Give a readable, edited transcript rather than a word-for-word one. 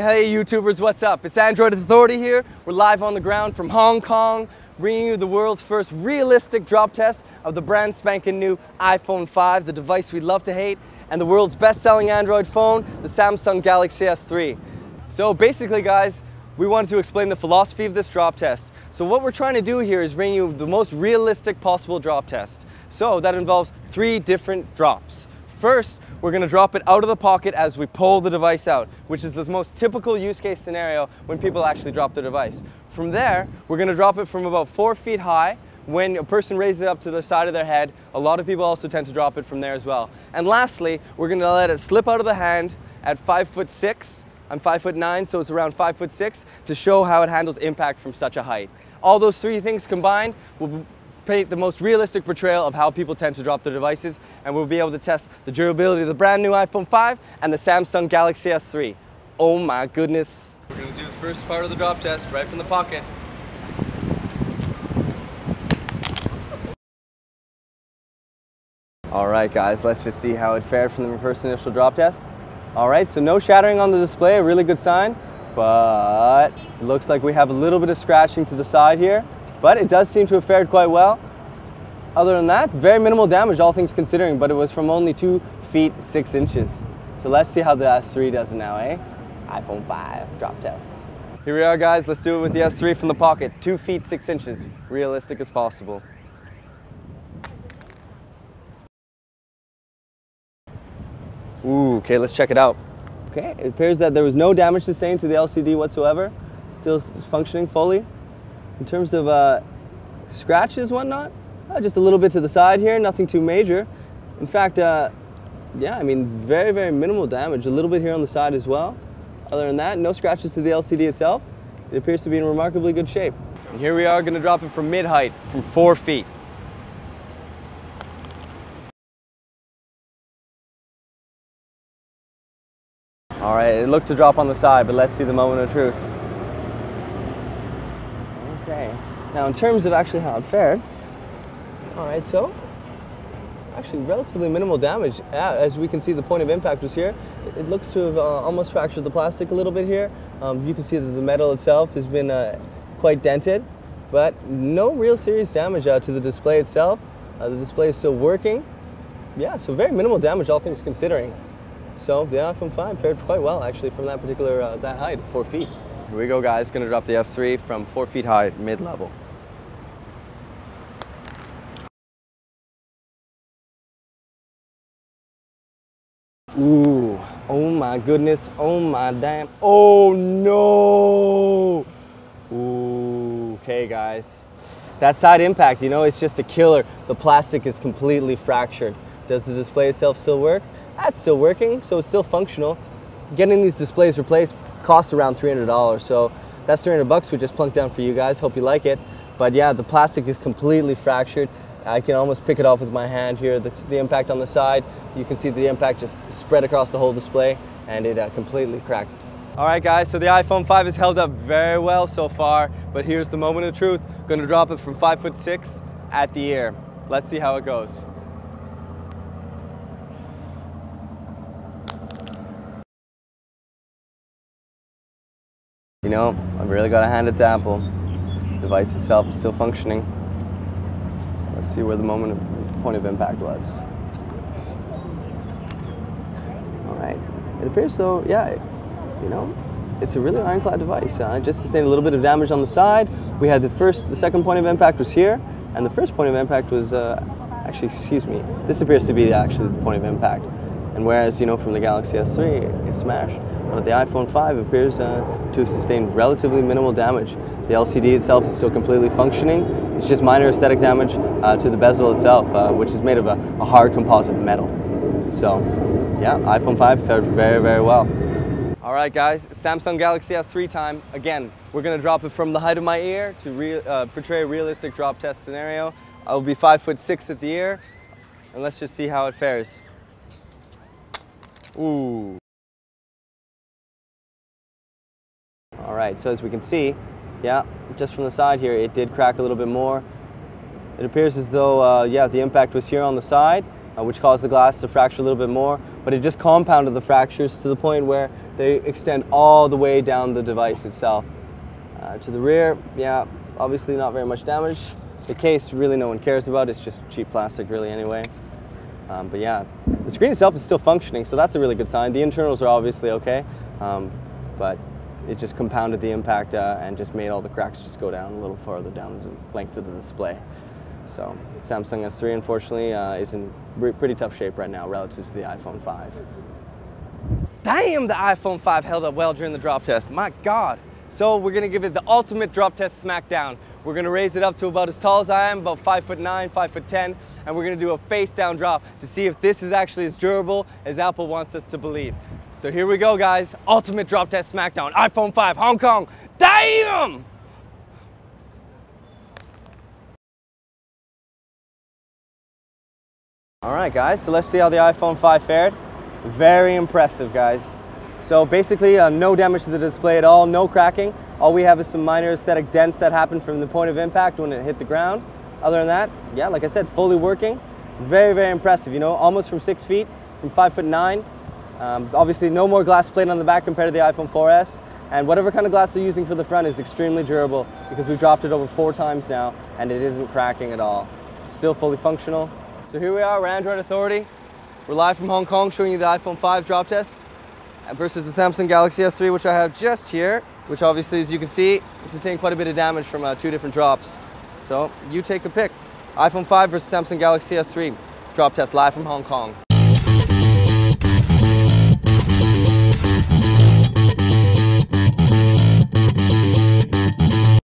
Hey YouTubers, what's up? It's Android Authority here. We're live on the ground from Hong Kong, bringing you the world's first realistic drop test of the brand spanking new iPhone 5, the device we love to hate, and the world's best-selling Android phone, the Samsung Galaxy S3. So basically guys, we wanted to explain the philosophy of this drop test. So what we're trying to do here is bring you the most realistic possible drop test. So that involves 3 different drops. First, we're going to drop it out of the pocket as we pull the device out, which is the most typical use case scenario when people actually drop their device. From there, we're going to drop it from about 4 feet high. When a person raises it up to the side of their head, a lot of people also tend to drop it from there as well. And lastly, we're going to let it slip out of the hand at 5'6". I'm 5'9", so it's around 5'6", to show how it handles impact from such a height. All those 3 things combined will paint the most realistic portrayal of how people tend to drop their devices, and we'll be able to test the durability of the brand new iPhone 5 and the Samsung Galaxy S3. Oh my goodness. We're going to do the first part of the drop test right from the pocket. Alright guys, let's just see how it fared from the first initial drop test. Alright, so no shattering on the display, a really good sign, but it looks like we have a little bit of scratching to the side here. But it does seem to have fared quite well. Other than that, very minimal damage, all things considering, but it was from only 2 feet 6 inches. So let's see how the S3 does it now, eh? iPhone 5 drop test. Here we are guys, let's do it with the S3 from the pocket. 2 feet 6 inches, realistic as possible. Ooh, okay, let's check it out. Okay, it appears that there was no damage sustained to the LCD whatsoever. Still functioning fully. In terms of scratches, whatnot, just a little bit to the side here, nothing too major. In fact, yeah, I mean, very, very minimal damage. A little bit here on the side as well. Other than that, no scratches to the LCD itself. It appears to be in remarkably good shape. And here we are going to drop it from mid-height, from 4 feet. All right, it looked to drop on the side, but let's see the moment of truth. Okay, now in terms of actually how it fared, all right, so actually relatively minimal damage. As we can see, the point of impact was here. It looks to have almost fractured the plastic a little bit here. You can see that the metal itself has been quite dented, but no real serious damage to the display itself. The display is still working. Yeah, so very minimal damage, all things considering. So the iPhone 5 fared quite well actually from that particular, that height, 4 feet. Here we go guys, gonna drop the S3 from 4 feet high, mid-level. Ooh, oh my goodness, oh my damn, oh no! Ooh, okay guys. That side impact, you know, it's just a killer. The plastic is completely fractured. Does the display itself still work? That's still working, so it's still functional. Getting these displays replaced costs around $300, so that's $300 we just plunked down for you guys. Hope you like it. But yeah, the plastic is completely fractured. I can almost pick it off with my hand here. The impact on the side, you can see the impact just spread across the whole display, and it completely cracked. All right guys, so the iPhone 5 has held up very well so far, but here's the moment of truth. Going to drop it from 5'6" at the ear. Let's see how it goes. You know, I've really got to hand it to Apple. The device itself is still functioning. Let's see where the point of impact was. All right, it appears though, yeah, you know, it's a really ironclad device. It just sustained a little bit of damage on the side. We had the second point of impact was here, and the first point of impact was, actually, excuse me, this appears to be actually the point of impact. And whereas, you know, from the Galaxy S3, it smashed. But the iPhone 5 appears to have sustained relatively minimal damage. The LCD itself is still completely functioning. It's just minor aesthetic damage to the bezel itself, which is made of a hard composite metal. So, yeah, iPhone 5 fared very, very well. All right, guys, Samsung Galaxy S3 time. Again, we're going to drop it from the height of my ear to portray a realistic drop test scenario. I'll be 5'6" at the ear, and let's just see how it fares. Ooh. All right, so as we can see, yeah, just from the side here, it did crack a little bit more. It appears as though, yeah, the impact was here on the side, which caused the glass to fracture a little bit more, but it just compounded the fractures to the point where they extend all the way down the device itself. To the rear, yeah, obviously not very much damage. The case, really no one cares about, it's just cheap plastic really anyway. But yeah, the screen itself is still functioning, so that's a really good sign. The internals are obviously okay, but it just compounded the impact and just made all the cracks just go down a little farther down the length of the display. So Samsung S3 unfortunately is in pretty tough shape right now relative to the iPhone 5. Damn, the iPhone 5 held up well during the drop test, my God. So we're gonna give it the ultimate drop test smackdown. We're gonna raise it up to about as tall as I am, about 5'9", 5'10", and we're gonna do a face down drop to see if this is actually as durable as Apple wants us to believe. So here we go, guys. Ultimate drop test smackdown, iPhone 5, Hong Kong. Damn! All right, guys, so let's see how the iPhone 5 fared. Very impressive, guys. So basically, no damage to the display at all, no cracking. All we have is some minor aesthetic dents that happened from the point of impact when it hit the ground. Other than that, yeah, like I said, fully working. Very, very impressive, you know, almost from 6 feet, from 5'9". Obviously, no more glass plate on the back compared to the iPhone 4S. And whatever kind of glass they're using for the front is extremely durable because we've dropped it over 4 times now and it isn't cracking at all. Still fully functional. So here we are, we're Android Authority. We're live from Hong Kong showing you the iPhone 5 drop test versus the Samsung Galaxy S3, which I have just here, which obviously, as you can see, is sustained quite a bit of damage from 2 different drops. So you take a pick. iPhone 5 versus Samsung Galaxy S3 drop test live from Hong Kong.